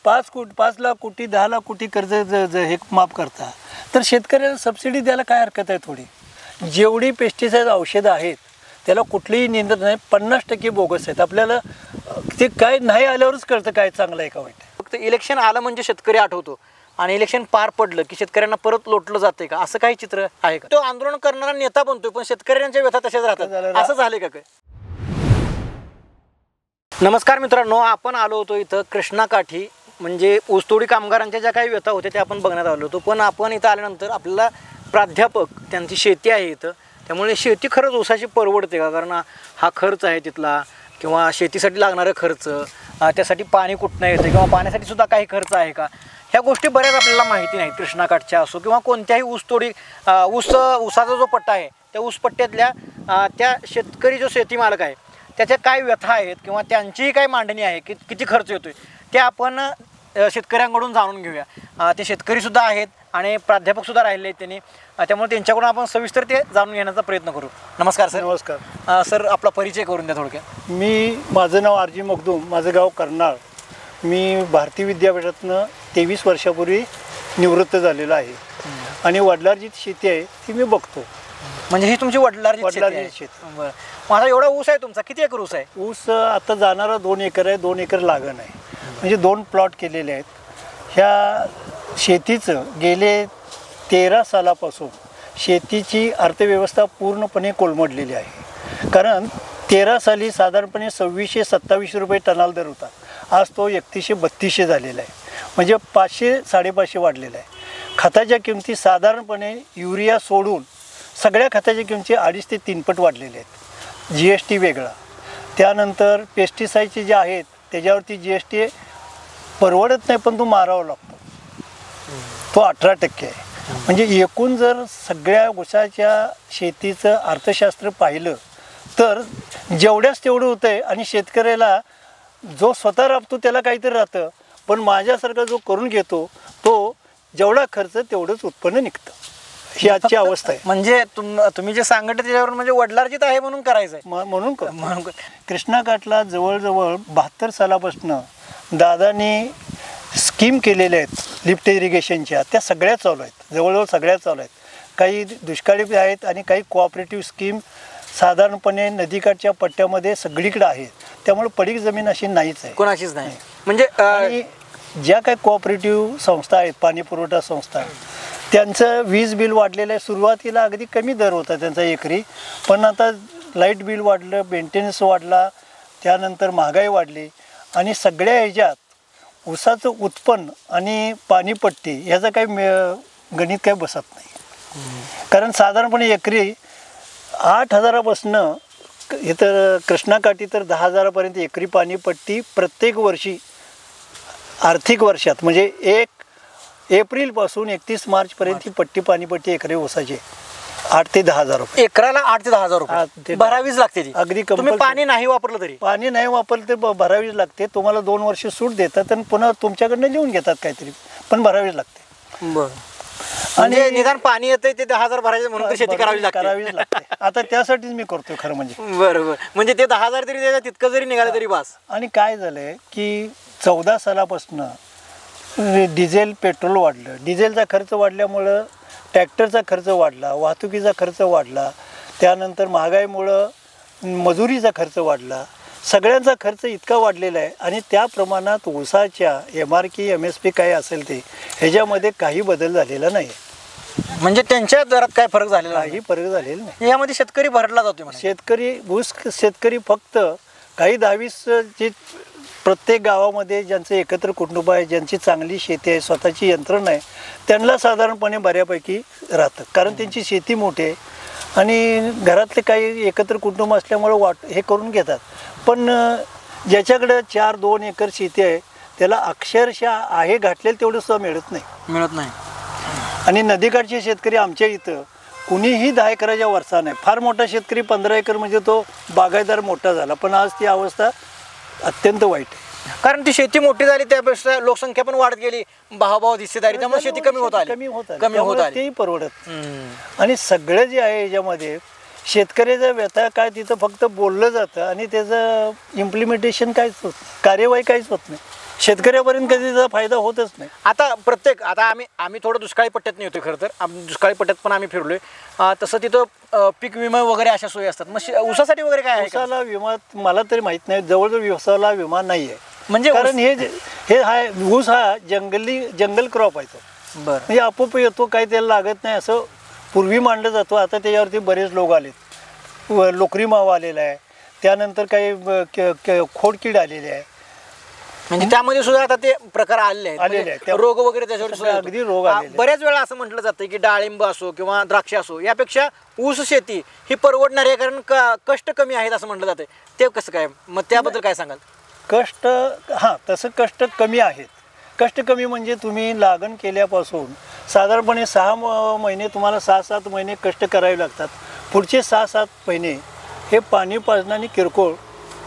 5 लाख कोटी 10 लाख कोटी कर्ज हे माफ करता, तर शेतकऱ्याला सबसिडी द्यायला काय हरकत आहे थोडी? जेवढी पेस्टिसाइड औषधं आहेत त्याला कुठलीही निंदत नाही, 50% बोगस आहेत. आपल्याला ते काय नाही आल्यावरच कळतं काय चांगलं आहे का वाईट आहे. फक्त इलेक्शन आलं म्हणजे शेतकरी आठवतो आणि इलेक्शन पार पडलं की शेतकऱ्यांना परत लोटलं जाते का, असं काही चित्र आहे का? तो आंदोलन करणारा नेता बनतोय पण शेतकऱ्यांच्या व्यथा तशाच राहतात, असं झाले का काय? नमस्कार मित्रांनो, आपण आलो होतो इथं कृष्णाकाठी, म्हणजे ऊसतोडी कामगारांच्या ज्या काही व्यथा होत्या त्या आपण बघण्यात आलो होतो. पण आपण इथं आल्यानंतर आपल्याला प्राध्यापक, त्यांची शेती आहे इथं, त्यामुळे शेती खरंच ऊसाची परवडते का? कारण हा खर्च आहे तिथला, किंवा शेतीसाठी लागणारा खर्च, त्यासाठी पाणी कुठनं येतं किंवा पाण्यासाठी सुद्धा काही खर्च आहे का, ह्या गोष्टी बऱ्याच आपल्याला माहिती नाहीत. कृष्णाकाठच्या असो किंवा कोणत्याही ऊसतोडी ऊसाचा जो पट्टा आहे त्या ऊसपट्ट्यातल्या त्या शेतकरी जो शेती मालक आहे त्याच्या काय व्यथा आहेत किंवा त्यांचीही काय मांडणी आहे की किती खर्च येतोय ते आपण शेतकऱ्यांकडून जाणून घेऊया. ते शेतकरीसुद्धा आहेत आणि प्राध्यापकसुद्धा राहिले आहेत त्यांनी, त्यामुळे त्यांच्याकडून आपण सविस्तर ते जाणून घेण्याचा प्रयत्न करू. नमस्कार सर. नमस्कार सर, आपला परिचय करून द्या थोडक्यात. माझं नाव आर जी मखदूम, माझं गाव कर्नाळ. मी भारतीय विद्यापीठातनं 23 वर्षापूर्वी निवृत्त झालेलो आहे आणि वडिलांची शेती आहे ती मी बघतो. म्हणजे ही तुमची वडिलांची शेती? बरं. माझा एवढा ऊस आहे तुमचा, किती एकर ऊस आहे? ऊस आता जाणारा 2 एकर आहे, 2 एकर लागण आहे, म्हणजे 2 प्लॉट केलेले आहेत. ह्या शेतीचं गेले 13 सालापासून शेतीची अर्थव्यवस्था पूर्णपणे कोलमडलेली आहे. कारण 13 साली साधारणपणे 2600-2700 रुपये टनाल दर होता. आज तो 3100-3200 झालेला आहे, म्हणजे 500-550 वाढलेला आहे. खताच्या किमती साधारणपणे युरिया सोडून सगळ्या खताच्या किमती 2.5 ते 3 पट वाढलेल्या आहेत. GST वेगळा, त्यानंतर पेस्टिसाईडचे जे आहेत त्याच्यावरती GST परवडत नाही, पण तो मारावा लागतो, तो 18% आहे. म्हणजे एकूण जर सगळ्या ऊसाच्या शेतीचं अर्थशास्त्र पाहिलं तर जेवढ्याच तेवढं होतं आहे. आणि शेतकऱ्याला जो स्वतः राबतो त्याला काहीतरी राहतं, पण माझ्यासारखा जो करून घेतो तो जेवढा खर्च तेवढंच उत्पन्न निघतं. ही आजची अवस्था आहे. म्हणजे तुम्ही जे सांगत त्याच्यावर म्हणजे वडिलार्जित आहे म्हणून करायचं आहे म्हणून कृष्णाकाठला जवळजवळ 72 सालापासून दादानी स्कीम केलेल्या आहेत लिफ्ट इरिगेशनच्या, त्या सगळ्या चालू आहेत, जवळजवळ सगळ्या चालू आहेत. काही दुष्काळी आहेत आणि काही कोऑपरेटिव्ह स्कीम साधारणपणे नदीकाठच्या पट्ट्यामध्ये सगळीकडे आहेत. त्यामुळे पडीक जमीन अशी नाहीच आहे, कोणाचीच नाही. म्हणजे ज्या काही कोऑपरेटिव्ह संस्था आहेत, पाणी पुरवठा संस्था, त्यांचं वीज बिल वाढलेलं आहे. सुरुवातीला अगदी कमी दर होता त्यांचा एकरी, पण आता लाईट बिल वाढलं, मेंटेनन्स वाढला, त्यानंतर महागाई वाढली आणि सगळ्या ह्याच्यात ऊसाचं उत्पन्न आणि पाणीपट्टी ह्याचं काही गणित काही बसत नाही. कारण साधारणपणे एकरी 8,000पासून इथं कृष्णाकाठी तर 10,000पर्यंत एकरी पाणीपट्टी प्रत्येक वर्षी आर्थिक वर्षात, म्हणजे 1 एप्रिलपासून 31 मार्चपर्यंत ही पाणीपट्टी एकरी ऊसाची 8 ते 10,000 रुपये. एकराला 8 ते 10,000 रुपये भरावीच लागते ती. अगदी तुम्ही पाणी नाही वापरलं तरी? पाणी नाही वापरलं तर भरावीच लागते. तुम्हाला 2 वर्ष सूट देतात आणि पुन्हा तुमच्याकडनं लिहून घेतात काहीतरी, पण भरावीच लागते. बरं. आणि निदान पाणी येतंय ते 10,000 भरायचे म्हणून शेती करावीच लागते. आता त्यासाठीच मी करतोय खरं म्हणजे. बरोबर. म्हणजे ते 10,000 तरी त्याच्या तितकं जरी निघालं तरी बस. आणि काय झालंय की 14 सालापासून डिझेल पेट्रोल वाढलं, डिझेलचा खर्च वाढल्यामुळं ट्रॅक्टरचा खर्च वाढला, वाहतुकीचा खर्च वाढला, त्यानंतर महागाईमुळं मजुरीचा खर्च वाढला, सगळ्यांचा खर्च इतका वाढलेला आहे. आणि त्या प्रमाणात ऊसाच्या MRP MSP काय असेल ते ह्याच्यामध्ये काही बदल झालेला नाही. म्हणजे त्यांच्या दरात काय फरक झालेला? काही फरक झालेला नाही. यामध्ये शेतकरी भरडला जातो. शेतकरी फक्त काही 10-20 जे प्रत्येक गावामध्ये ज्यांचं एकत्र कुटुंब आहे, ज्यांची चांगली शेती आहे, स्वतःची यंत्रणा आहे, त्यांना साधारणपणे बऱ्यापैकी राहतं. कारण त्यांची शेती मोठी आहे आणि घरातले काही एकत्र कुटुंब असल्यामुळे हे करून घेतात. पण ज्याच्याकडे 4-2 एकर शेती आहे त्याला अक्षरशः आहे घातलेलं तेवढं सुद्धा मिळत नाही. आणि नदीकाठचे शेतकरी आमच्या इथं कुणीही 10 एकराच्या वरचा नाही. फार मोठा शेतकरी 15 एकर म्हणजे तो बागायतदार मोठा झाला, पण आज ती अवस्था अत्यंत वाईट आहे. कारण ती शेती मोठी झाली त्यापेक्षा लोकसंख्या पण वाढत गेली, भावाभाव हिस्सेदारी, त्यामुळे शेती कमी होत आली. तेही परवडत. आणि सगळं जे आहे याच्यामध्ये शेतकऱ्याचा व्यथा काय तिथं फक्त बोललं जातं आणि त्याचं इम्प्लिमेंटेशन काहीच होत, कार्यवाही काहीच होत नाही. शेतकऱ्यापर्यंत कधी त्याचा फायदा होतच नाही. आता आम्ही थोडं दुष्काळी पट्ट्यात नाही होतो खरं तर. दुष्काळी पट्ट्यात पण आम्ही फिरलोय. तसं तिथं पीक विमा वगैरे अशा सोयी असतात. मग ऊसासाठी वगैरे काय आहे का? ऊसाला विमा मला तरी माहित नाही, जवळजवळ ऊसाला विमा नाही आहे. म्हणजे कारण हे हा ऊस हा जंगल क्रॉप आहे तो. बरं. म्हणजे आपोआप येतो, काही त्याला लागत नाही असं पूर्वी मांडलं जातो. आता त्याच्यावरती बरेच लोक आलेत. लोकरी मावा आलेला आहे, त्यानंतर काही खोडकीड आलेली आहे. म्हणजे त्यामध्ये सुद्धा आता ते प्रकार आलेले आलेले आहेत. आहेत. रोग वगैरे त्याच्यावर सुद्धा येतो. अगदी रोग आलेले आहेत. बऱ्याच वेळा असं म्हटलं जातं की डाळिंब असो किंवा द्राक्ष असो यापेक्षा ऊस शेती ही परवडणारी आहे, कारण कष्ट कमी आहेत असं म्हटलं जातं. ते कसं काय, मग त्याबद्दल काय सांगाल? कष्ट हां, तसं कष्ट कमी आहेत. कष्ट कमी म्हणजे तुम्ही लागण केल्यापासून साधारणपणे 6 महिने तुम्हाला 6-7 महिने कष्ट करावे लागतात. पुढचे 6-7 महिने हे पाणी पाजणं आणि किरकोळ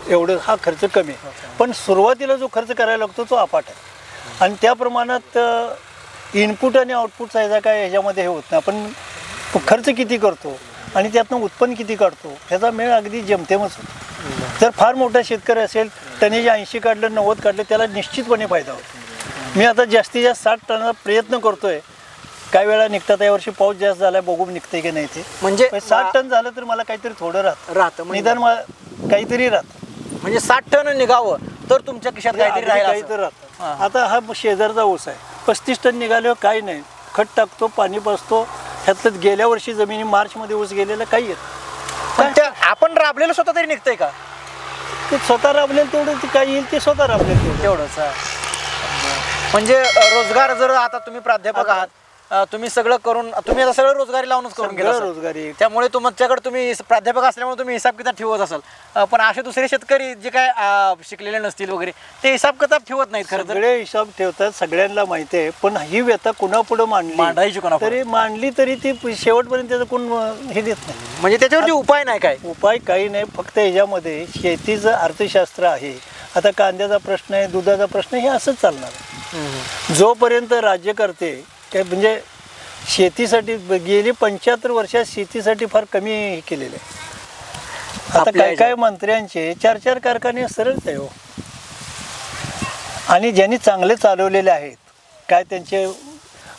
एवढं हा खर्च कमी आहे. पण सुरुवातीला जो खर्च करायला लागतो तो अफाट आहे. आणि त्या प्रमाणात इनपुट आणि आउटपुट याचा काय ह्याच्यामध्ये हे होत नाही. आपण खर्च किती करतो आणि त्यातनं उत्पन्न किती काढतो ह्याचा मेळ अगदी जमतेमच होतो. जर फार मोठा शेतकरी असेल, टनेज 80 काढलं 90 काढलं, त्याला निश्चितपणे फायदा होतो. मी आता जास्तीत जास्त 60 टनाचा प्रयत्न करतोय. काही वेळा निघतात, यावर्षी पाऊस जास्त झाला, बघू निघते की नाही ते. म्हणजे 60 टन झालं तर मला काहीतरी थोडं राहतं म्हणजे निदान मला काहीतरी राहतं. म्हणजे 60 टन निघावं तर तुमच्या खिशात काहीतरी काहीतरी राहतं. आता हा शेजारचा ऊस आहे, 35 टन निघाल्यावर काही नाही, खत टाकतो, पाणी पाजतो. ह्यातलं गेल्या वर्षी जमिनी मार्चमध्ये ऊस गेलेला काही येत. पण त्या आपण राबलेलं स्वतः तरी निघतंय का? ते स्वतः राबलेलं तेवढं, ते काय येईल ते स्वतः राबलेलं तेवढंच. म्हणजे रोजगार, जर आता तुम्ही प्राध्यापक आहात, तुम्ही सगळं करून, तुम्ही आता सगळं रोजगारी लावूनच करून गेला रोजगारी. त्यामुळे तुमच्याकडे तुम्ही प्राध्यापक असल्यामुळे तुम्ही हिसाब किताब ठेवत असाल. पण असे दुसरे शेतकरी जे काय शिकलेले नसतील वगैरे ते हिसाब किताब ठेवत नाहीत. खरं तर सगळे हिसाब ठेवतात, सगळ्यांना माहिती आहे. पण ही व्यथा कुणापुढे मांडायची तरी मांडली तरी ती शेवटपर्यंत त्याचं कोण हे देत नाही. म्हणजे त्याच्यावरती उपाय नाही. काय उपाय काही नाही, फक्त ह्याच्यामध्ये शेतीचं अर्थशास्त्र आहे. आता कांद्याचा प्रश्न आहे, दुधाचा प्रश्न, हे असंच चालणार आहे. जोपर्यंत राज्यकर्ते काय म्हणजे शेतीसाठी गेली 75 वर्षात शेतीसाठी फार कमी हे केलेलं आहे. आता काय मंत्र्यांचे 4-4 कारखाने सरळच आहे हो. आणि ज्यांनी चांगले चालवलेले आहेत, काय त्यांचे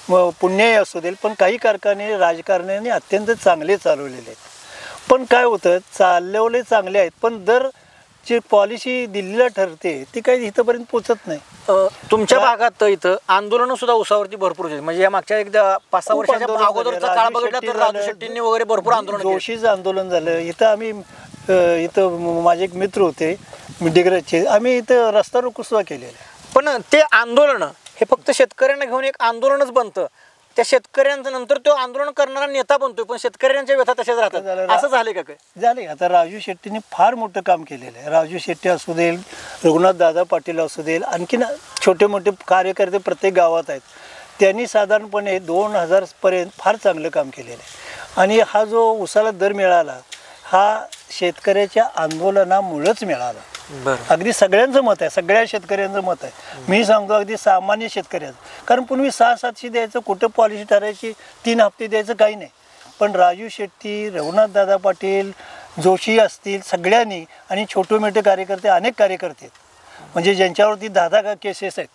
पुण्यही असू देईल, पण काही कारखाने राजकारण्याने अत्यंत चांगले चालवलेले आहेत. पण काय होतं, चालवले चांगले आहेत, पण दर जी पॉलिसी दिल्लीला ठरते ती काही इथंपर्यंत पोचत नाही. तुमच्या भागात इथं आंदोलनं सुद्धा उसावरती भरपूर होते. म्हणजे या मागच्या एकदा 5-6 वर्षाच्या अगोदरचा काळ बघितला तर राजू शेट्टींनी वगैरे भरपूर आंदोलन, जोशीचं आंदोलन झालं इथं. आम्ही इथं माझे एक मित्र होते डिग्रजचे, आम्ही इथं रस्ता रोको सुद्धा केलेला. पण ते आंदोलन हे फक्त शेतकऱ्यांना घेऊन एक आंदोलनच बनतं. त्या शेतकऱ्यांचं नंतर तो आंदोलन करणारा नेता बनतोय, पण शेतकऱ्यांच्या व्यथा तशाच राहतात. असं झाले का? काय झाले. आता राजू शेट्टीने फार मोठं काम केलेलं आहे. राजू शेट्टी असू देईल, रघुनाथ दादा पाटील असू देईल, आणखीन छोटे मोठे कार्यकर्ते प्रत्येक गावात आहेत. त्यांनी साधारणपणे 2000 पर्यंत फार चांगलं काम केलेलं आहे. आणि हा जो उसाला दर मिळाला हा शेतकऱ्याच्या आंदोलनामुळेच मिळाला. अगदी सगळ्यांचं मत आहे, सगळ्या शेतकऱ्यांचं मत आहे. मी सांगतो अगदी सामान्य शेतकऱ्याचं. कारण पूर्वी 600-700 द्यायचं, कुठं पॉलिसी ठरायची, 3 हप्ते द्यायचं, काही नाही. पण राजू शेट्टी, रघुनाथ दादा पाटील, जोशी असतील, सगळ्यांनी, आणि छोटे मोठे कार्यकर्ते, अनेक कार्यकर्ते म्हणजे ज्यांच्यावरती 10 केसेस आहेत.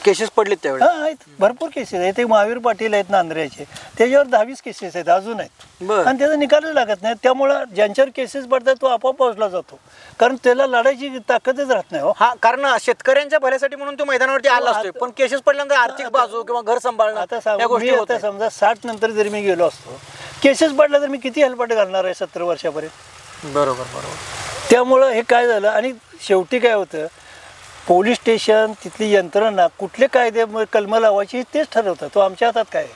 केसेस पडलेत त्यावेळी? हां आहेत, भरपूर केसेस आहेत. ते महावीर पाटील आहेत नांद्र्याचे, त्याच्यावर 10-20 केसेस आहेत, अजून आहेत. आणि त्याचा निकालच लागत नाही. त्यामुळं ज्यांच्यावर केसेस पडतात तो आपोआप पोहोचला जातो, कारण त्याला लढायची ताकदच राहत नाही हो. हा, कारण शेतकऱ्यांच्या भल्यासाठी म्हणून तो मैदानावरती आला असतो. पण केसेस पडल्यानंतर आर्थिक बाजू किंवा घर सांभाळणं, आता समजा 60 नंतर जर मी गेलो असतो, केसेस पडला तर मी किती हेल्पट घालणार आहे 70 वर्षापर्यंत? बरोबर. त्यामुळं हे काय झालं, आणि शेवटी काय होतं, पोलीस स्टेशन, तिथली यंत्रणा, कुठले कायदे कलम लावायची तेच ठरवतात. तो आमच्या हातात काय.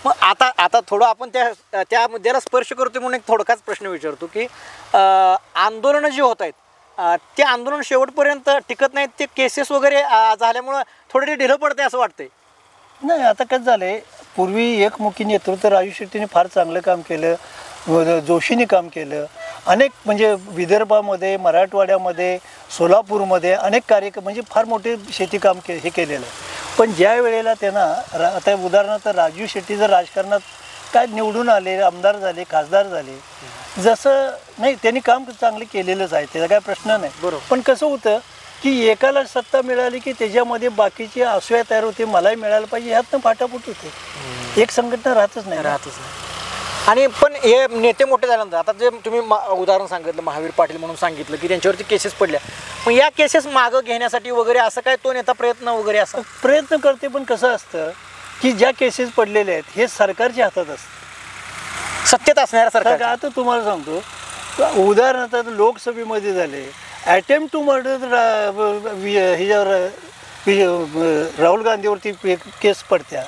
मग आता थोडं आपण त्या मुद्द्याला स्पर्श करतो म्हणून एक थोडकाच प्रश्न विचारतो की आंदोलनं जी होत आहेत ते आंदोलन शेवटपर्यंत टिकत नाहीत. ते केसेस वगैरे झाल्यामुळं थोडं ते ढिलं पडतंय असं वाटतंय. नाही, आता कसं झालंय, पूर्वी एकमुखी नेतृत्व राजू शेट्टीने फार चांगलं काम केलं, जोशीने काम केलं. अनेक म्हणजे विदर्भामध्ये, मराठवाड्यामध्ये, सोलापूरमध्ये अनेक कार्यक्रम म्हणजे फार मोठे शेती काम हे केलेलं आहे. पण ज्या वेळेला त्यांना आता उदाहरणार्थ राजू शेट्टी जर राजकारणात काय निवडून आले, आमदार झाले, खासदार झाले, जसं नाही त्यांनी काम चांगलं केलेलंच आहे, त्याचा काय प्रश्न नाही. बरोबर. पण कसं होतं, की एकाला सत्ता मिळाली की त्याच्यामध्ये बाकीची असूया तयार होते, मलाही मिळायला पाहिजे, ह्यातनं फाटाफूट होते. एक संघटना राहतच नाही. आणि पण हे नेते मोठे झाल्यानंतर आता जे तुम्ही उदाहरण सांगितलं महावीर पाटील म्हणून सांगितलं की त्यांच्यावरती केसेस पडल्या, मग या केसेस मागं घेण्यासाठी वगैरे असं काय तो नेता प्रयत्न वगैरे असं प्रयत्न करते, पण कसं असतं की ज्या केसेस पडलेले आहेत हे सरकारच्या हातात असतं, सत्तेत असणाऱ्या सरकार. आता तुम्हाला सांगतो उदाहरणार्थ लोकसभेमध्ये झाले अटेम्प्ट टू मर्डर, ह्याच्यावर राहुल गांधीवरती केस पडत्या,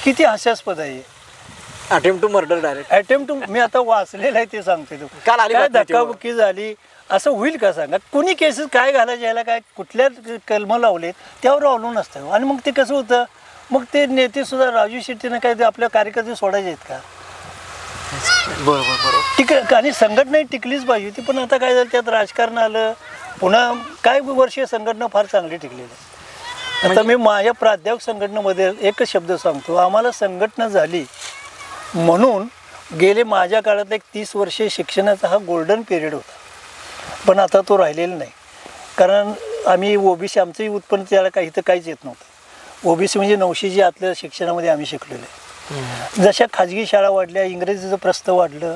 किती हास्यास्पद आहे. Attempt to murder direct attempt to, मी आता वाचलेलं आहे ते सांगते. तो काल आली काय बातमी धक्काबुक्की झाली असं होईल का सांगा. कुणी केसेस काय घालायचे, ह्याला काय कुठल्या कलमं लावलेत त्यावर अवलंबून असतं. आणि मग ते कसं होतं, मग ते नेते सुद्धा राजू शेट्टीनं काय ते आपल्या कार्यकर्ते सोडायचे आहेत का. बरोबर. आणि संघटना टिकलीच पाहिजे होती, पण आता काय झालं त्यात राजकारण आलं. पुन्हा काय वर्ष संघटना फार चांगली टिकलेली आहे. आता मी माझ्या प्राध्यापक संघटनेमध्ये एकच शब्द सांगतो, आम्हाला संघटना झाली म्हणून गेले माझ्या काळात एक 30 वर्षे शिक्षणाचा हा गोल्डन पिरियड होता, पण आता तो राहिलेला नाही. कारण आम्ही ओबीसी, आमचंही उत्पन्न त्याला काही तर काहीच येत नव्हतं. ओबीसी म्हणजे 900 आतल्या शिक्षणामध्ये आम्ही शिकलेलो आहे. जशा खाजगी शाळा वाढल्या, इंग्रजीचं प्रस्ताव वाढलं,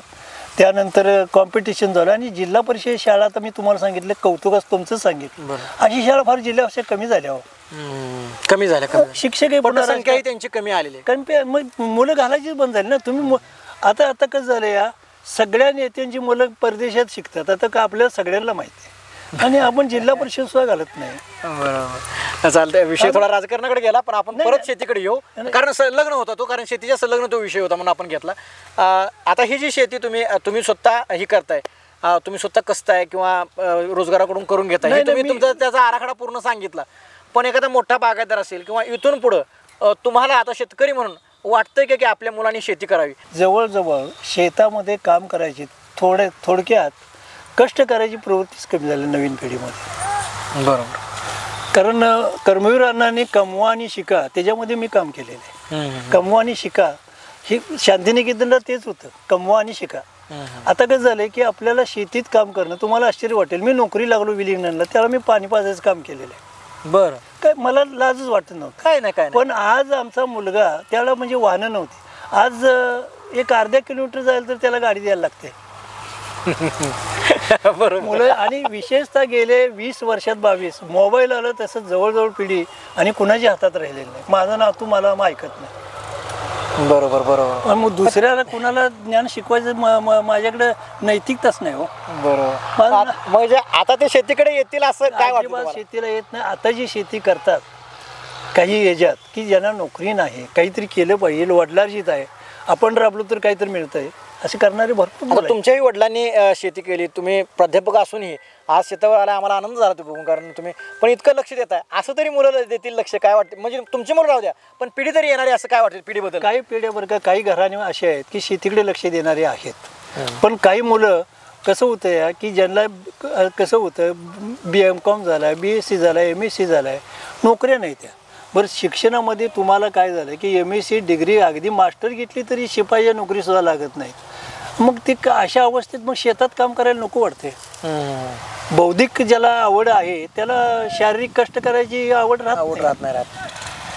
त्यानंतर कॉम्पिटिशन झालं. आणि जिल्हा परिषद शाळा तर मी तुम्हाला सांगितलं, कौतुकास तुमचं सांगितलं, अशी शाळा फार जिल्ह्यात कमी झाल्या. कमी झाल्या, शिक्षक संख्याही त्यांची कमी आलेली, मग मुलं घालायचीच बंद झाली ना. तुम्ही आता कसं झालं, या सगळ्या नेत्यांची मुलं परदेशात शिकतात आता का आपल्याला सगळ्यांना माहिती आहे, आणि आपण जिल्हा परिषद सुद्धा घालत नाही. बरोबर, चालतंय. विषय थोडा राजकारणाकडे गेला, पण आपण परत शेतीकडे येऊ, कारण संलग्न होता तो, कारण शेतीच्या संलग्न तो विषय होता म्हणून आपण घेतला. आता ही जी शेती तुम्ही स्वतः ही करताय, तुम्ही स्वतः कसताय किंवा रोजगाराकडून करून घेताय, तुम्ही तुमचा त्याचा आराखडा पूर्ण सांगितला. पण एखादा मोठा बागायतदार असेल किंवा इथून पुढं तुम्हाला आता शेतकरी म्हणून वाटतंय की आपल्या मुलांनी शेती करावी? जवळजवळ शेतामध्ये काम करायची, थोडक्यात कष्ट करायची प्रवृत्तीच कमी झाली नवीन पिढीमध्ये. बरोबर. कारण कर्मवीर अण्णांनी कमवा आणि शिका त्याच्यामध्ये मी काम केलेलं आहे. कमवा आणि शिका ही शांतिनिकेतनला तेच होतं, कमवा आणि शिका. आता कसं झालंय की आपल्याला शेतीत काम करणं, तुम्हाला आश्चर्य वाटेल, मी नोकरी लागलो विलिंग्डनला, त्याला मी पाणी पाजायचं काम केलेलं आहे. बरं. काय मला लाजच वाटत नव्हतं, काय नाही. पण आज आमचा मुलगा, त्याला म्हणजे वाहनं नव्हती, आज एक अर्ध्या किलोमीटर जायला तर त्याला गाडी द्यायला लागते. बरोबर. मुलं, आणि विशेषतः गेले 20 वर्षात 22 मोबाईल आलं तसं जवळजवळ पिढी आणि कुणाच्या हातात राहिलेलं नाही. माझं नातू मला ऐकत नाही. बरोबर बरोबर. मग दुसऱ्याला कुणाला ज्ञान शिकवायचं माझ्याकडे नैतिकताच नाही. हो बरोबर. म्हणजे आता ते शेतीकडे येतील असं काय वाटतं? शेतीला येत नाही. आता जी शेती करतात काही याच्यात की ज्यांना नोकरी नाही, काहीतरी केलं पाहिजे, वडिलांशीच आहे, आपण राबलो तर काहीतरी मिळतंय, असे करणारे भरपूर. तुमच्याही वडिलांनी शेती केली, तुम्ही प्राध्यापक असूनही आज शेतावर आला, आम्हाला आनंद झाला तो बघून, कारण तुम्ही पण इतकं लक्ष देताय. असं तरी मुलं देतील लक्ष, काय वाटतं? म्हणजे तुमची मुलं राहू द्या, पण पिढी तरी येणारी असं काय वाटतं पिढीबद्दल? काही पिढ्यावर का काही घराणे असे आहेत की शेतीकडे लक्ष देणारे आहेत, पण काही मुलं कसं होतं या की ज्यांना कसं होतं BM.Com झाला, BSc झाला, MSc झाला आहे, नोकऱ्या नाही त्या. बरं, शिक्षणामध्ये तुम्हाला काय झालं की MSc डिग्री अगदी मास्टर घेतली तरी शिपाईच्या नोकरीसुद्धा लागत नाही. मग ती अशा अवस्थेत मग शेतात काम करायला नको वाटते. बौद्धिक ज्याला आवड आहे त्याला शारीरिक कष्ट करायची आवड राहत नाही.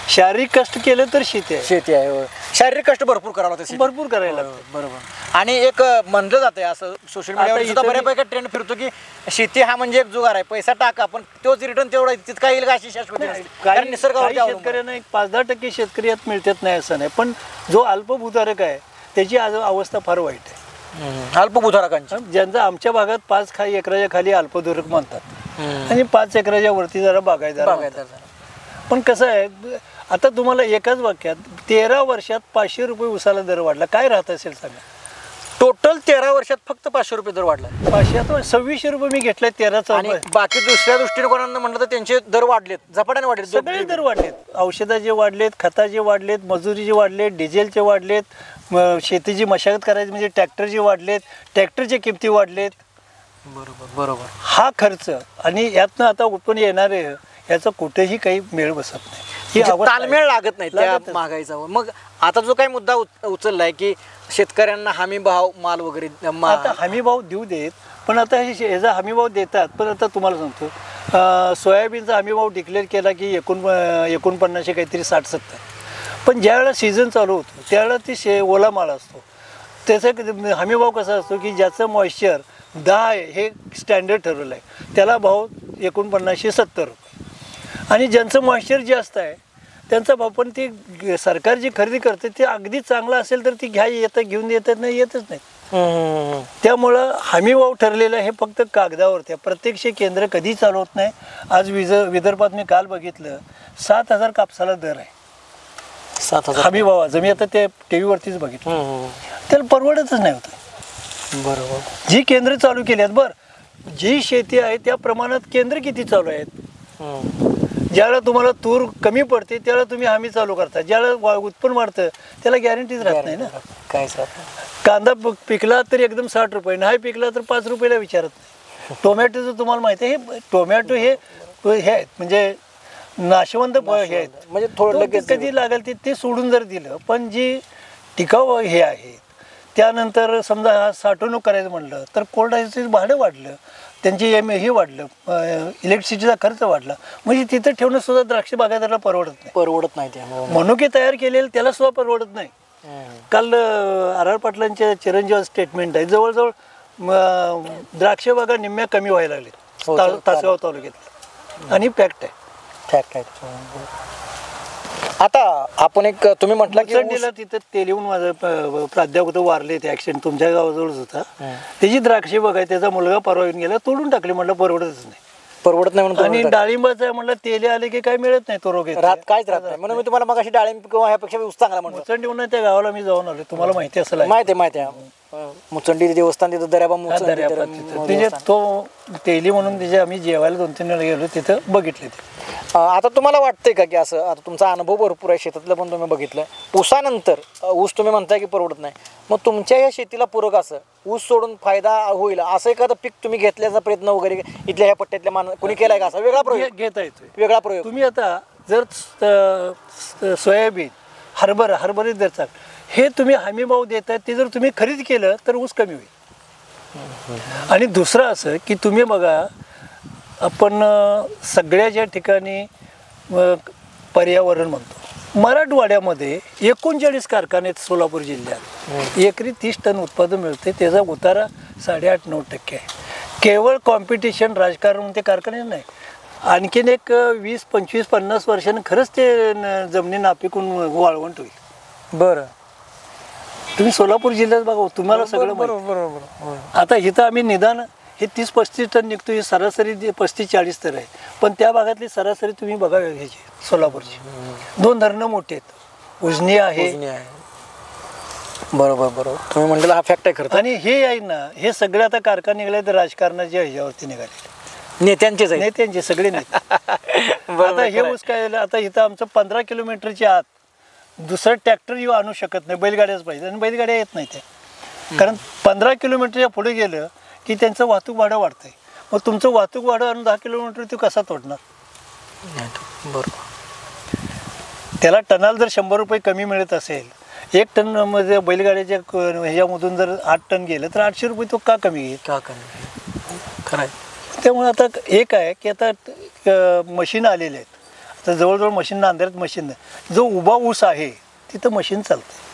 शारीरिक कष्ट केलं तर शेती आहे. शारीरिक कष्ट भरपूर करावं लागतं, भरपूर करायला लागतं. बरोबर. आणि एक म्हणलं जाते असं सोशल मीडियावर सुद्धा बऱ्यापैकी ट्रेंड फिरतो की शेती हा म्हणजे एक जुगार आहे, पैसा टाका पण तोच रिटर्न तेवढा तितका येईल का अशी शाश्वती नसते. कारण निसर्गावर शेतकऱ्यांना 5-10% शेतकरी यात मिळतात नाही असं नाही, पण जो अल्पभूधारक आहे त्याची आज अवस्था फार वाईट आहे. अल्पभूधारकांची, ज्यांचा आमच्या भागात 5 एकराच्या खाली अल्पभूधारक म्हणतात आणि 5 एकराच्या वरती जरा बागायतदार. पण कसं आहे, आता तुम्हाला एकाच वाक्यात 13 वर्षात 500 रुपये उसाला दर वाढला, काय राहत असेल सांगा? टोटल 13 वर्षात फक्त 500 रुपये दर वाढला. 500 2600 रुपये मी घेतलाय 13चा. आणि बाकी दुसऱ्या दृष्टीने कोणाला म्हटलं तर त्यांचे दर वाढलेत, झपाट्याने वाढलेत, सगळे दर वाढलेत. औषधाचे वाढलेत, खताचे वाढलेत, मजुरीचे वाढलेत, डिझेलचे वाढलेत, शेतीची मशागत करायची म्हणजे ट्रॅक्टरचे वाढलेत, ट्रॅक्टरच्या किमती वाढलेत. बरोबर. हा खर्च आणि यातनं आता उत्पन्न येणारे याचा कुठेही काही मेळ बसत नाही, ही ताळमेळ लागत नाही त्या महागाईचा. मग आता जो काही मुद्दा उचललाय की शेतकऱ्यांना हमी भाव माल वगैरे, आता हमी भाव देऊ देत, पण आता याचा हमी भाव देतात, पण आता तुम्हाला सांगतो सोयाबीनचा हमी भाव डिक्लेअर केला की 49 काहीतरी 60-70. पण ज्यावेळेला सीझन चालू होतो त्यावेळेला ती ओला माल असतो. त्याचा हमी भाव कसा असतो की ज्याचं मॉइश्चर 10 आहे हे स्टँडर्ड ठरवलं आहे त्याला भाव 49-70 रुपये. आणि ज्यांचं मॉइश्चर जास्त आहे त्यांचा भाव, पण ती सरकार जी खरेदी करते ते अगदी चांगलं असेल तर ती घेऊन येतात, नाही येतच नाही. त्यामुळं हमी भाव ठरलेलं हे फक्त कागदावरती, प्रत्यक्ष केंद्र कधी चालू होत नाही. आज विदर्भात मी काल बघितलं 7,000 कापसाला दर आहे. 7,000 हमी भावाचं मी आता ते टीव्हीवरतीच बघितलं. त्याला परवडतच नाही होतं. बरोबर. जी केंद्र चालू केली आहेत, बरं जी शेती आहे त्या प्रमाणात केंद्र किती चालू आहेत. ज्यावेळेला तुम्हाला तूर कमी पडते त्यावेळेला तुम्ही हमी चालू करता, ज्यावेळेला उत्पन्न वाढतं त्याला गॅरंटीच राहत नाही ना. काय कांदा पिकला तर एकदम 60 रुपये, नाही पिकला तर 5 रुपयाला विचारत नाही. टोमॅटोचं तुम्हाला माहिती आहे, हे टोमॅटो हे आहेत म्हणजे नाशवंत हे आहेत, म्हणजे थोडं कधी लागेल ते सोडून जर दिलं. पण जी टिकाऊ हे आहे त्यानंतर समजा साठवणूक करायचं म्हणलं तर कोल्ड स्टोरेजचं भाडं वाढलं, त्यांची हे वाढलं, इलेक्ट्रिसिटीचा खर्च वाढला. म्हणजे तिथं ठेवणं सुद्धा द्राक्ष बागायतदाराला परवडत नाही. ते मनुके तयार केलेलं त्याला सुद्धा परवडत नाही. काल आर पाटलांच्या चिरंजीव स्टेटमेंट आहे, जवळजवळ द्राक्ष बागा निम्म्या कमी व्हायला लागले तासगाव तालुक्यात, आणि फॅक्ट आहे. आता आपण एक तुम्ही म्हटलं की मुचंडीला तिथं तेल येऊन माझं प्राध्यापक वारले, ते ऍक्सिडेंट तुमच्या गावाजवळच होता. त्याची द्राक्षे बघाय, त्याचा मुलगा परवा येऊन गेला, तोडून टाकले. म्हटलं परवडतच नाही म्हणून. आणि डाळिंबाचं म्हटलं तेल आले की काय मिळत नाही, तो रोग काहीच राहत नाही. म्हणून मी तुम्हाला मग अशी डाळिंब किंवा ह्यापेक्षा चांगला म्हणतो. मुचंडी म्हणून त्या गावाला मी जाऊन आलो, तुम्हाला माहिती असेल. माहिती आहे मुचंडी देवस्थान तिथं दर्याबा म्हणजे तो तेली म्हणून तिथे आम्ही जेवायला 2-3 वेळा गेलो, तिथं बघितले ते. आता तुम्हाला वाटतंय का की असं, आता तुमचा अनुभव भरपूर आहे, शेतातलं पण तुम्ही बघितलं, ऊसानंतर ऊस तुम्ही म्हणताय की परवडत नाही, मग तुमच्या या शेतीला पूरक असं ऊस सोडून फायदा होईल असं एखादं पीक तुम्ही घेतल्याचा प्रयत्न वगैरे इथल्या ह्या पट्ट्यातल्या कोणी केलाय का, असा वेगळा प्रयोग घेता येतोय? वेगळा प्रयोग तुम्ही आता जर सोयाबीन हरभरे जर चाल हे तुम्ही हमी भाव देताय, ते जर तुम्ही खरेदी केलं तर ऊस कमी होईल. आणि दुसरं असं की तुम्ही बघा, आपण सगळ्याच्या ठिकाणी पर्यावरण म्हणतो, मराठवाड्यामध्ये 39 कारखाने आहेत सोलापूर जिल्ह्यात, एकरी 30 टन उत्पादन मिळते, त्याचा उतारा 8.5-9% आहे. केवळ कॉम्पिटिशन राजकारण ते कारखाने नाही, आणखीन एक 20-25-50 वर्षांनी खरंच ते जमिनी नापिकून वाळवंट होईल. बरं, तुम्ही सोलापूर जिल्ह्यात बघा, तुम्हाला सगळं बरोबर. आता इथं आम्ही निदान हे 30-35 टन निघतो, ही सरासरी 35-40 तर आहे. पण त्या भागातली सरासरी तुम्ही बघा ह्याची सोलापूरची 2 धरणं मोठी आहेत, उजनी आहे. बरोबर तुम्ही म्हणलेला हा फॅक्ट आहे खरं. आणि हे आहे ना, हे सगळे आता कारखाने निघाले तर राजकारणाच्या ह्याच्यावरती निघाले, नेत्यांचे सगळे नेते. आता हे ऊस काय झालं, आता इथं आमचं 15 किलोमीटरच्या आत दुसरं ट्रॅक्टर आणू शकत नाही, बैलगाड्याच पाहिजे, आणि बैलगाड्या येत नाही त्या, कारण 15 किलोमीटरच्या पुढे गेलं की त्यांचं वाहतूक भाडं वाढतंय. मग तुमचं वाहतूक भाडं आणून 10 किलोमीटर तो कसा तोडणार? बरोबर. त्याला टनाला जर 100 रुपये कमी मिळत असेल, 1 टन मध्ये बैलगाड्याच्या ह्याच्यामधून जर 8 टन गेलं तर 800 रुपये तो का कमी घेईल? खरं. त्यामुळे आता एक आहे की आता मशीन आलेले आहेत, आता जवळजवळ मशीन नांदेरात मशीन, जो उभा ऊस आहे तिथं मशीन चालतं,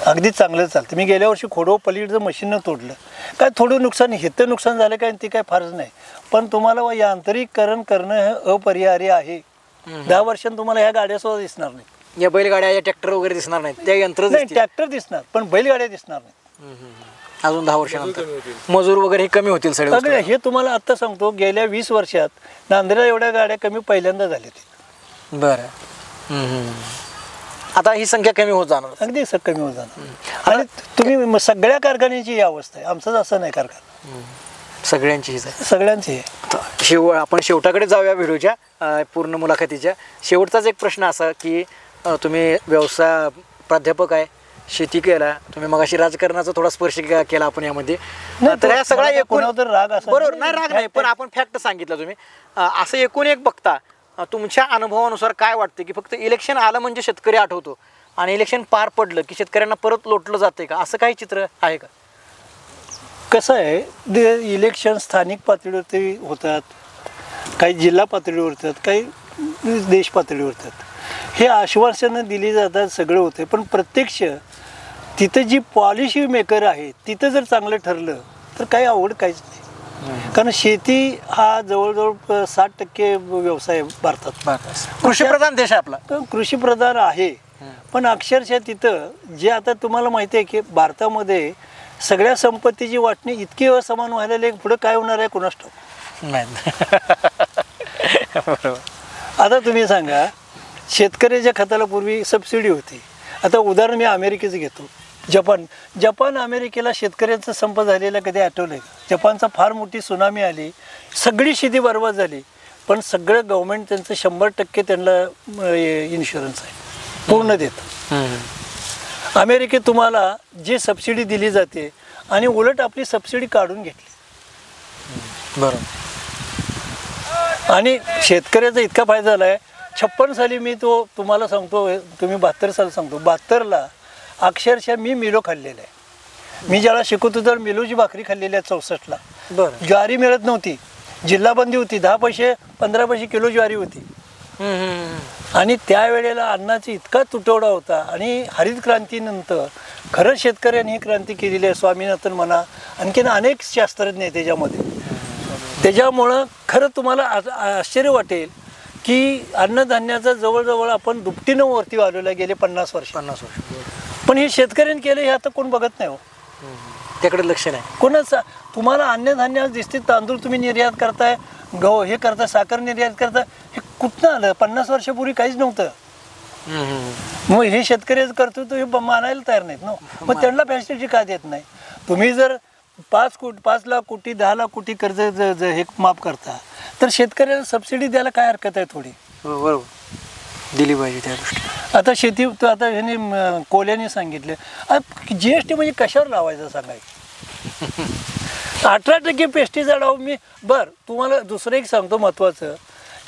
अगदी चांगलं चालतं. मी गेल्या वर्षी खोडो पलीकडचं मशीननं तोडलं, काय थोडं नुकसान, हेतं नुकसान झालं काय, ते काय फारच नाही. पण तुम्हाला यांत्रिकीकरण करणं हे अपरिहार्य आहे. 10 वर्षांत तुम्हाला ह्या गाड्या सुद्धा दिसणार नाही, या बैलगाड्या या ट्रॅक्टर वगैरे दिसणार नाहीत, त्या यंत्र नाही, ट्रॅक्टर दिसणार पण बैलगाड्या दिसणार नाही. अजून 10 वर्षानंतर मजूर वगैरे हे कमी होतील सगळे. हे तुम्हाला आत्ता सांगतो, गेल्या 20 वर्षात नांदेडला एवढ्या गाड्या कमी पहिल्यांदा झाल्या. बरं. आता ही संख्या कमी होत जाणार, अगदी कमी होत जाणार. आणि तुम्ही सगळ्या कारखान्याची ही अवस्था आहे, आमचंच असं नाही, कारखाना सगळ्यांची सगळ्यांची. आपण शेवटाकडे जाऊया व्हिडिओच्या पूर्ण मुलाखतीच्या. शेवटचाच एक प्रश्न असा की तुम्ही व्यवसाय प्राध्यापक आहे, शेती केला तुम्ही, मग अशी राजकारणाचा थोडा स्पर्श केला आपण यामध्ये, तर या सगळा एकूण राग असा बरोबर नाही, राग नाही, पण आपण फॅक्ट सांगितलं तुम्ही. असं एकूण एक बघता तुमच्या अनुभवानुसार काय वाटतं की फक्त इलेक्शन आलं म्हणजे शेतकरी आठवतो आणि इलेक्शन पार पडलं की शेतकऱ्यांना परत लोटलं जाते का, असं काही चित्र आहे का? कसं आहे, इलेक्शन स्थानिक पातळीवरती होतात, काही जिल्हा पातळीवर होतात, काही देश पातळीवर होतात. हे आश्वासनं दिली जातात, सगळं होतं, पण प्रत्यक्ष तिथं जी पॉलिसी मेकर आहे तिथं जर चांगलं ठरलं तर काही आवड काहीच नाही. कारण शेती हा जवळजवळ 60% व्यवसाय भारतात. कृषीप्रधान देश आहे आपला. कृषीप्रधान आहे, पण अक्षरशः तिथं जे आता तुम्हाला माहिती आहे की भारतामध्ये सगळ्या संपत्तीची वाटणी इतकी असमान व्हायला लागली, पुढं काय होणार आहे कोणास ठाऊक नाही. आता तुम्ही सांगा, शेतकऱ्याच्या खताला पूर्वी सबसिडी होती. आता उदाहरण मी अमेरिकेचं घेतो, जपान अमेरिकेला शेतकऱ्यांचा संप झालेला कधी आठवलं का? जपानचा फार मोठी सुनामी आली, सगळी शेती बरबाद झाली, पण सगळं गव्हर्नमेंट त्यांचं 100% त्यांना इन्शुरन्स आहे, पूर्ण देतं. अमेरिकेत तुम्हाला जी सबसिडी दिली जाते आणि उलट आपली सबसिडी काढून घेतली. बरोबर. आणि शेतकऱ्याचा इतका फायदा झाला आहे. 56 साली मी तुम्हाला सांगतो, तुम्ही 72 साल सांगतो, 72ला अक्षरशः मी मिलो खाल्लेलं आहे. मी ज्याला शिकवतो तर मिलोची भाकरी खाल्लेली आहे 64ला. बरं. ज्वारी मिळत नव्हती, जिल्हाबंदी होती, 10 पैसे 15 पैसे किलो ज्वारी होती. आणि त्यावेळेला अन्नाचा इतका तुटवडा होता. आणि हरित क्रांतीनंतर खरंच शेतकऱ्यांनी ही क्रांती केलेली आहे. स्वामीनाथन म्हणा, आणखीन अनेक शास्त्रज्ञ आहेत त्याच्यामध्ये. त्याच्यामुळं खरं तुम्हाला आश्चर्य वाटेल की अन्नधान्याचा जवळजवळ आपण दुपटीनं वरती वाढवला गेले 50 वर्ष. पण हे शेतकऱ्यांनी केलं हे आता कोण बघत नाही हो, त्याकडे लक्ष नाही कोणाचं. तुम्हाला अन्नधान्य दिसते, तांदूळ तुम्ही निर्यात करताय, गहू हे करताय, साखर निर्यात करताय, हे कुठनं आलं? 50 वर्षापूर्वी काहीच नव्हतं. मग हे शेतकरी करतो तो हे मानायला तयार नाहीत ना. मग त्यांना फॅसिलिटी का देत नाही? तुम्ही जर 5 लाख कोटी 10 लाख कोटी कर्ज हे माफ करता, तर शेतकऱ्याला सबसिडी द्यायला काय हरकत आहे थोडी? बरोबर, दिली पाहिजे त्या गोष्टी. आता शेती आता ह्याने कोल्याने सांगितलं, GST म्हणजे कशावर लावायचं सांगायचं? 18% पेस्टिसाईड आहो. मी तुम्हाला दुसरं एक सांगतो महत्त्वाचं,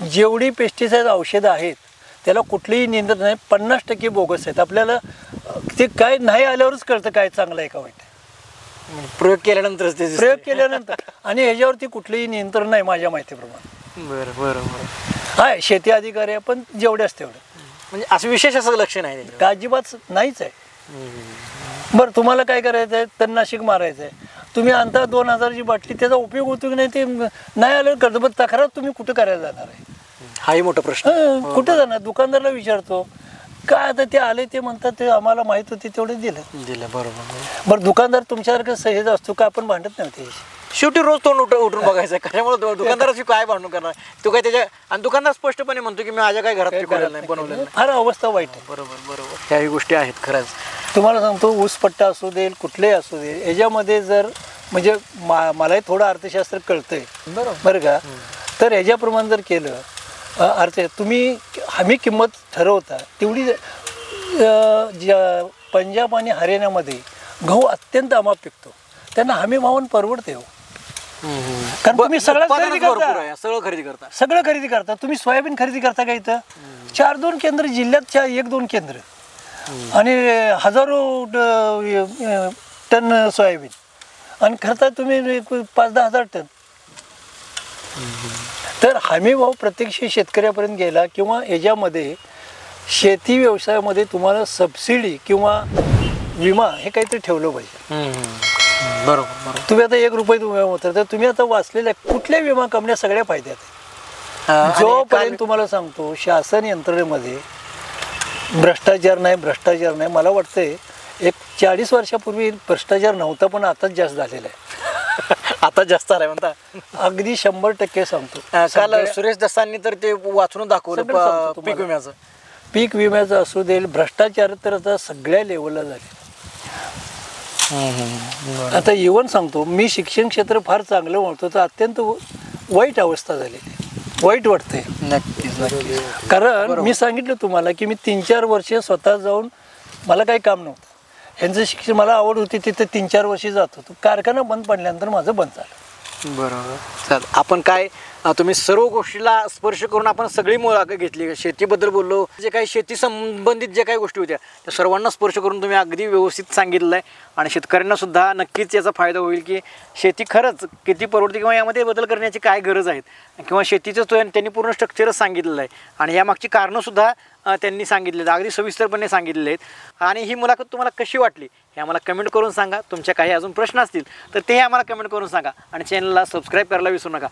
जेवढी पेस्टिसाईड औषधं आहेत त्याला कुठलीही नियंत्रण नाही, 50% बोगस आहेत. आपल्याला ते काय नाही आल्यावरच कळतं काय चांगलं आहे का वाईट. प्रयोग केल्यानंतर आणि ह्याच्यावरती कुठलंही नियंत्रण नाही माझ्या माहितीप्रमाणे. बरं. हाय, शेती अधिकारी आहे, पण जेवढ्याच तेवढं, म्हणजे असं विशेष असं लक्ष नाही का अजिबात नाहीच आहे. तुम्हाला काय करायचं आहे? तणनाशक मारायचं आहे, तुम्ही आणता 2000ची बाटली, त्याचा उपयोग होतो की नाही ते नाही आलं करतो, पण तक्रार तुम्ही कुठं करायला जाणार आहे? हाही मोठा प्रश्न. कुठं जाणार? दुकानदाराला विचारतो काय, आता ते आले ते म्हणतात ते आम्हाला माहित होते तेवढे दिलं. बरं दुकानदार तुमच्यासारखं सहज असतो का? आपण भांडत नाही त्याच्याशी. शेवटी रोज तोंड उठून बघायचं. कशामुळे दुकानदाराची काय भांडण करणार? तो काय त्याच्या, आणि दुकानदार स्पष्टपणे म्हणतो की मी माझ्या काय घरात बनवलेलं नाही. फार अवस्था वाईट आहे. बरोबर. ह्याही गोष्टी आहेत खरंच. तुम्हाला सांगतो, ऊसपट्टा असू दे, कुठलेही असू दे, याच्यामध्ये जर म्हणजे मलाही थोडं अर्थशास्त्र कळतंय बरं का, तर याच्याप्रमाणे जर केलं हमी किंमत ठरवता तेवढी. पंजाब आणि हरियाणामध्ये गहू अत्यंत अमाप पिकतो, त्यांना हमी भावानं परवडते हो. कारण तुम्ही सगळं खरेदी करता. तुम्ही सोयाबीन खरेदी करता का? इथं 4-2 केंद्र जिल्ह्यात, 1-2 केंद्र, आणि हजारो टन सोयाबीन, आणि खर्चा तुम्ही 5-10 हजार टन. तर हमी भाव प्रत्यक्ष शेतकऱ्यापर्यंत गेला, किंवा याच्यामध्ये शेती व्यवसायामध्ये तुम्हाला सबसिडी किंवा विमा हे काहीतरी ठेवलं पाहिजे. बरोबर. तुम्ही आता 1 रुपये विमा होता, तर तुम्ही आता वाचलेल्या कुठल्या विमा कंपन्या सगळ्या फायद्यात आहेत. जोपर्यंत तुम्हाला सांगतो शासन यंत्रणेमध्ये भ्रष्टाचार नाही. मला वाटतंय एक 40 वर्षापूर्वी भ्रष्टाचार नव्हता, पण आताच जास्त झालेला आहे. आता जास्त आलाय म्हणता. अगदी 100% सांगतो. काल सुरेश दसांनी तर ते वाचून दाखवलं पीक विम्याचं असू दे. भ्रष्टाचार तर आता सगळ्या लेवलला झाले. आता इव्हन सांगतो, मी शिक्षण क्षेत्र फार चांगलं म्हणतो, तर अत्यंत वाईट अवस्था झालेली, वाईट वाटते. नक्कीच. कारण मी सांगितलं तुम्हाला की मी 3-4 वर्ष स्वतः जाऊन, मला काही काम नव्हतं, ह्यांचं शिक्षण मला आवड होती, तिथे 3-4 वर्षी जात होतो. कारखाना बंद पडल्यानंतर माझं बंद झालं. बरोबर. चाल आपण काय तुम्ही सर्व गोष्टीला स्पर्श करून आपण सगळी मुलाखत घेतली. शेतीबद्दल बोललो, जे काही शेती संबंधित जे काही गोष्टी होत्या त्या सर्वांना स्पर्श करून तुम्ही अगदी व्यवस्थित सांगितलं आहे. आणि शेतकऱ्यांना सुद्धा नक्कीच याचा फायदा होईल की शेती खरंच किती परवडते किंवा यामध्ये बदल करण्याची काय गरज आहेत किंवा शेतीचं त्यांनी पूर्ण स्ट्रक्चरच सांगितलेलं आहे आणि यामागची कारणंसुद्धा त्यांनी सांगितलेलं अगदी सविस्तरपणे सांगितलेले आहेत. आणि ही मुलाखत तुम्हाला कशी वाटली हे आम्हाला कमेंट करून सांगा. तुमच्या काही अजून प्रश्न असतील तर ते आम्हाला कमेंट करून सांगा आणि चॅनलला सबस्क्राईब करायला विसरू नका.